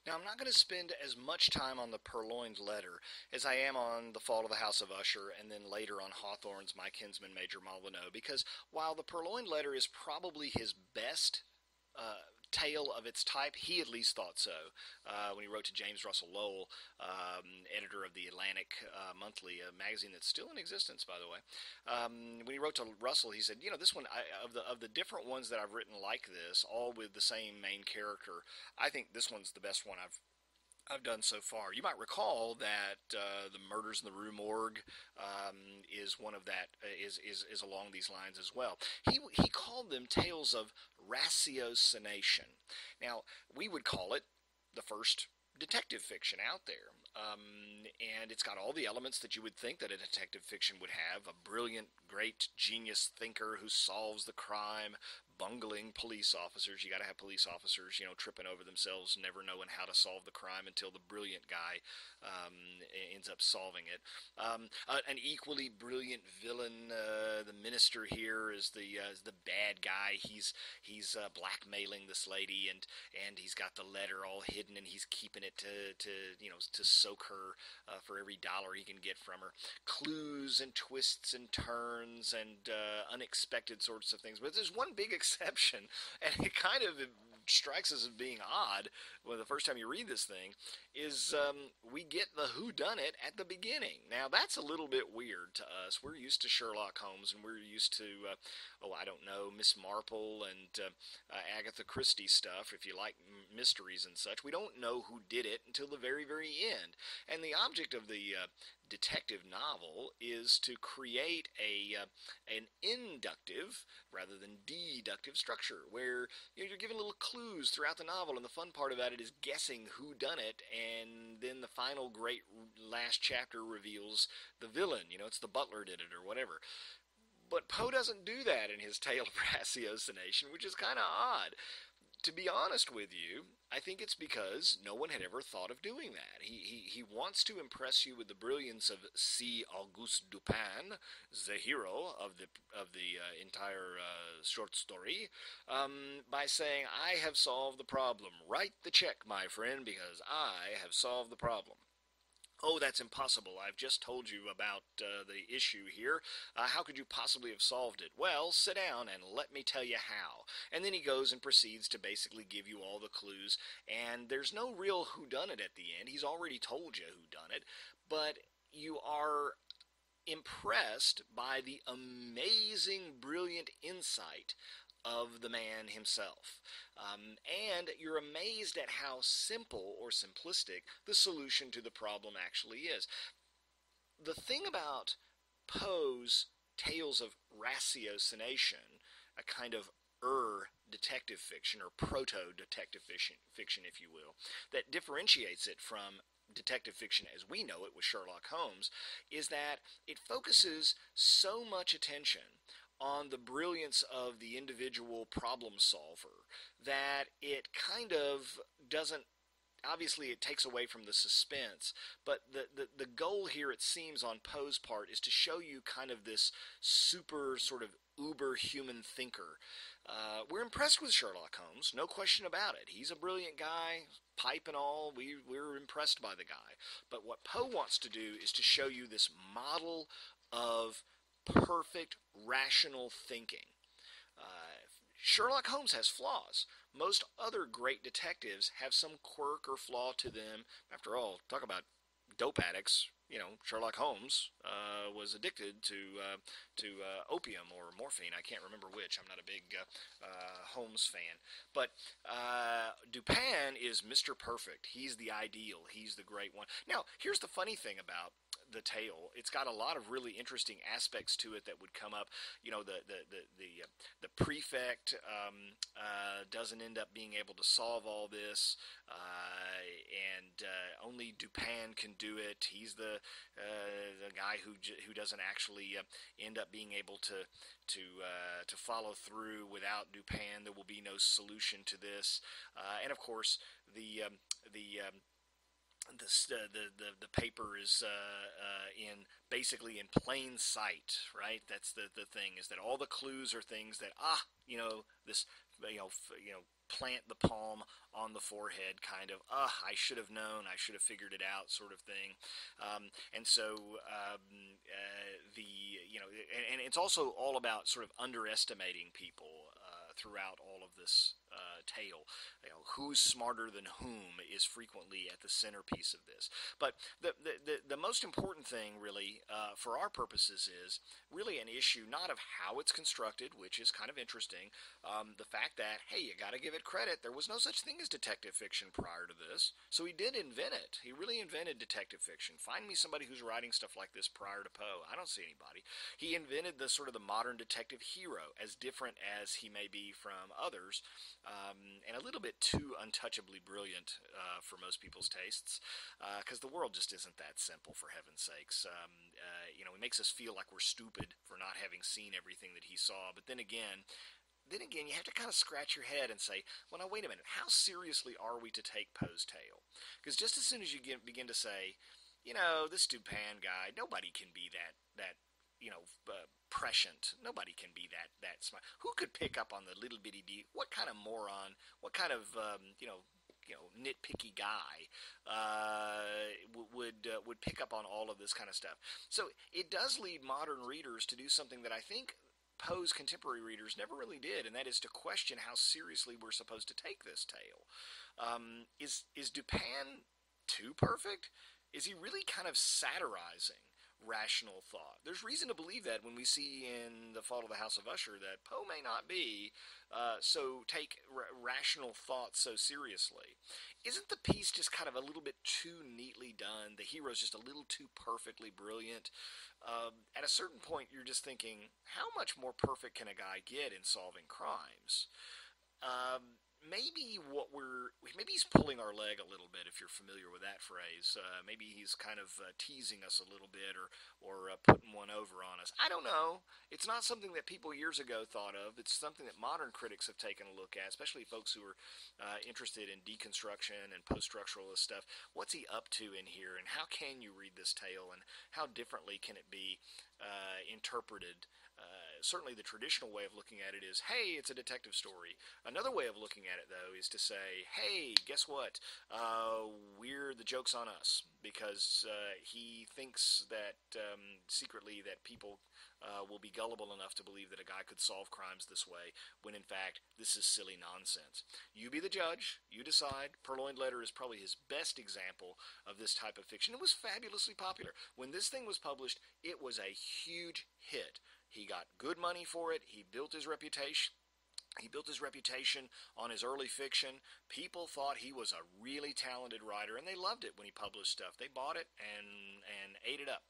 Now, I'm not going to spend as much time on the Purloined Letter as I am on The Fall of the House of Usher and then later on Hawthorne's My Kinsman Major Molyneux, because while the Purloined Letter is probably his best tale of its type, he at least thought so when he wrote to James Russell Lowell, editor of the Atlantic Monthly, a magazine that's still in existence, by the way. When he wrote to Russell, he said, this one, of the different ones that I've written like this, all with the same main character, I think this one's the best one I've done so far. You might recall that the Murders in the Rue Morgue is one of that is along these lines as well. He called them tales of ratiocination. Now we would call it the first detective fiction out there. And it's got all the elements that you would think that a detective fiction would have: a brilliant, great, genius thinker who solves the crime, bungling police officers. You got to have police officers, tripping over themselves, never knowing how to solve the crime until the brilliant guy ends up solving it. An equally brilliant villain. The minister here is the bad guy. He's blackmailing this lady, and he's got the letter all hidden, and he's keeping it to soak her for every dollar he can get from her. Clues and twists and turns and unexpected sorts of things. But there's one big exception, and it kind of strikes us as being odd when the first time you read this thing, is we get the whodunit at the beginning. Now that's a little bit weird to us. We're used to Sherlock Holmes, and we're used to I don't know, Miss Marple and Agatha Christie stuff, if you like mysteries and such. We don't know who did it until the very, very end. And the object of the detective novel is to create an inductive rather than deductive structure, where you're given little clues throughout the novel, and the fun part about it is guessing who done it, and then the final great last chapter reveals the villain. It's the butler did it or whatever. But Poe doesn't do that in his Tale of Ratiocination, which is kind of odd. To be honest with you, I think it's because no one had ever thought of doing that. He wants to impress you with the brilliance of C. Auguste Dupin, the hero of the entire short story, by saying, "I have solved the problem. Write the check, my friend, because I have solved the problem." "Oh, that's impossible. I've just told you about the issue here. How could you possibly have solved it?" "Well, sit down and let me tell you how." And then he goes and proceeds to basically give you all the clues. And there's no real whodunit at the end. He's already told you whodunit. But you are impressed by the amazing, brilliant insight of the man himself. And you're amazed at how simple or simplistic the solution to the problem actually is. The thing about Poe's tales of ratiocination, a kind of detective fiction, or proto-detective fiction, if you will, that differentiates it from detective fiction as we know it with Sherlock Holmes, is that it focuses so much attention on the brilliance of the individual problem solver that it kind of doesn't, obviously it takes away from the suspense, but the goal here, it seems, on Poe's part is to show you kind of this super sort of uber human thinker. We're impressed with Sherlock Holmes, no question about it. He's a brilliant guy, pipe and all. We're impressed by the guy. But what Poe wants to do is to show you this model of perfect rational thinking. Sherlock Holmes has flaws. Most other great detectives have some quirk or flaw to them. After all, talk about dope addicts. Sherlock Holmes was addicted to opium or morphine. I can't remember which. I'm not a big Holmes fan. But Dupin is Mr. Perfect. He's the ideal. He's the great one. Now, here's the funny thing about the tale. It's got a lot of really interesting aspects to it that would come up. The prefect doesn't end up being able to solve all this, and only Dupin can do it. He's the guy who doesn't actually end up being able to follow through. Without Dupin, there will be no solution to this. And of course, the paper is basically in plain sight, right? That's the thing, is that all the clues are things that this plant the palm on the forehead kind of, I should have known, I should have figured it out sort of thing. And so the, you know, and it's also all about sort of underestimating people throughout all of this tale. You know, who's smarter than whom is frequently at the centerpiece of this. But the most important thing, really, for our purposes, is really an issue not of how it's constructed, which is kind of interesting. The fact that, hey, you got to give it credit. There was no such thing as detective fiction prior to this, so he did invent it. He really invented detective fiction. Find me somebody who's writing stuff like this prior to Poe. I don't see anybody. He invented the sort of the modern detective hero, as different as he may be from others, and a little bit too untouchably brilliant for most people's tastes, because the world just isn't that simple, for heaven's sakes. You know, it makes us feel like we're stupid for not having seen everything that he saw, but then again, you have to kind of scratch your head and say, well, now, wait a minute, how seriously are we to take Poe's tale? Because just as soon as you begin to say, you know, this Dupin guy, nobody can be that you know, prescient. Nobody can be that smart. Who could pick up on the little bitty what kind of moron? What kind of nitpicky guy would pick up on all of this kind of stuff? So it does lead modern readers to do something that I think Poe's contemporary readers never really did, and that is to question how seriously we're supposed to take this tale. Is Dupin too perfect? Is he really kind of satirizing rational thought? There's reason to believe that when we see in The Fall of the House of Usher that Poe may not be take rational thought so seriously. Isn't the piece just kind of a little bit too neatly done? The hero's just a little too perfectly brilliant. At a certain point, you're just thinking, how much more perfect can a guy get in solving crimes? Maybe he's pulling our leg a little bit, if you're familiar with that phrase. Maybe he's kind of teasing us a little bit, or putting one over on us. I don't know. It's not something that people years ago thought of. It's something that modern critics have taken a look at, especially folks who are interested in deconstruction and post-structuralist stuff. What's he up to in here, and how can you read this tale, and how differently can it be interpreted? Certainly the traditional way of looking at it is, hey, it's a detective story. Another way of looking at it, though, is to say, hey, guess what? The joke's on us, because he thinks that secretly that people will be gullible enough to believe that a guy could solve crimes this way, when in fact this is silly nonsense. You be the judge. You decide. Purloined Letter is probably his best example of this type of fiction. It was fabulously popular. When this thing was published, it was a huge hit. He got good money for it. He built his reputation. On his early fiction. People thought he was a really talented writer, and they loved it when he published stuff. They bought it and ate it up.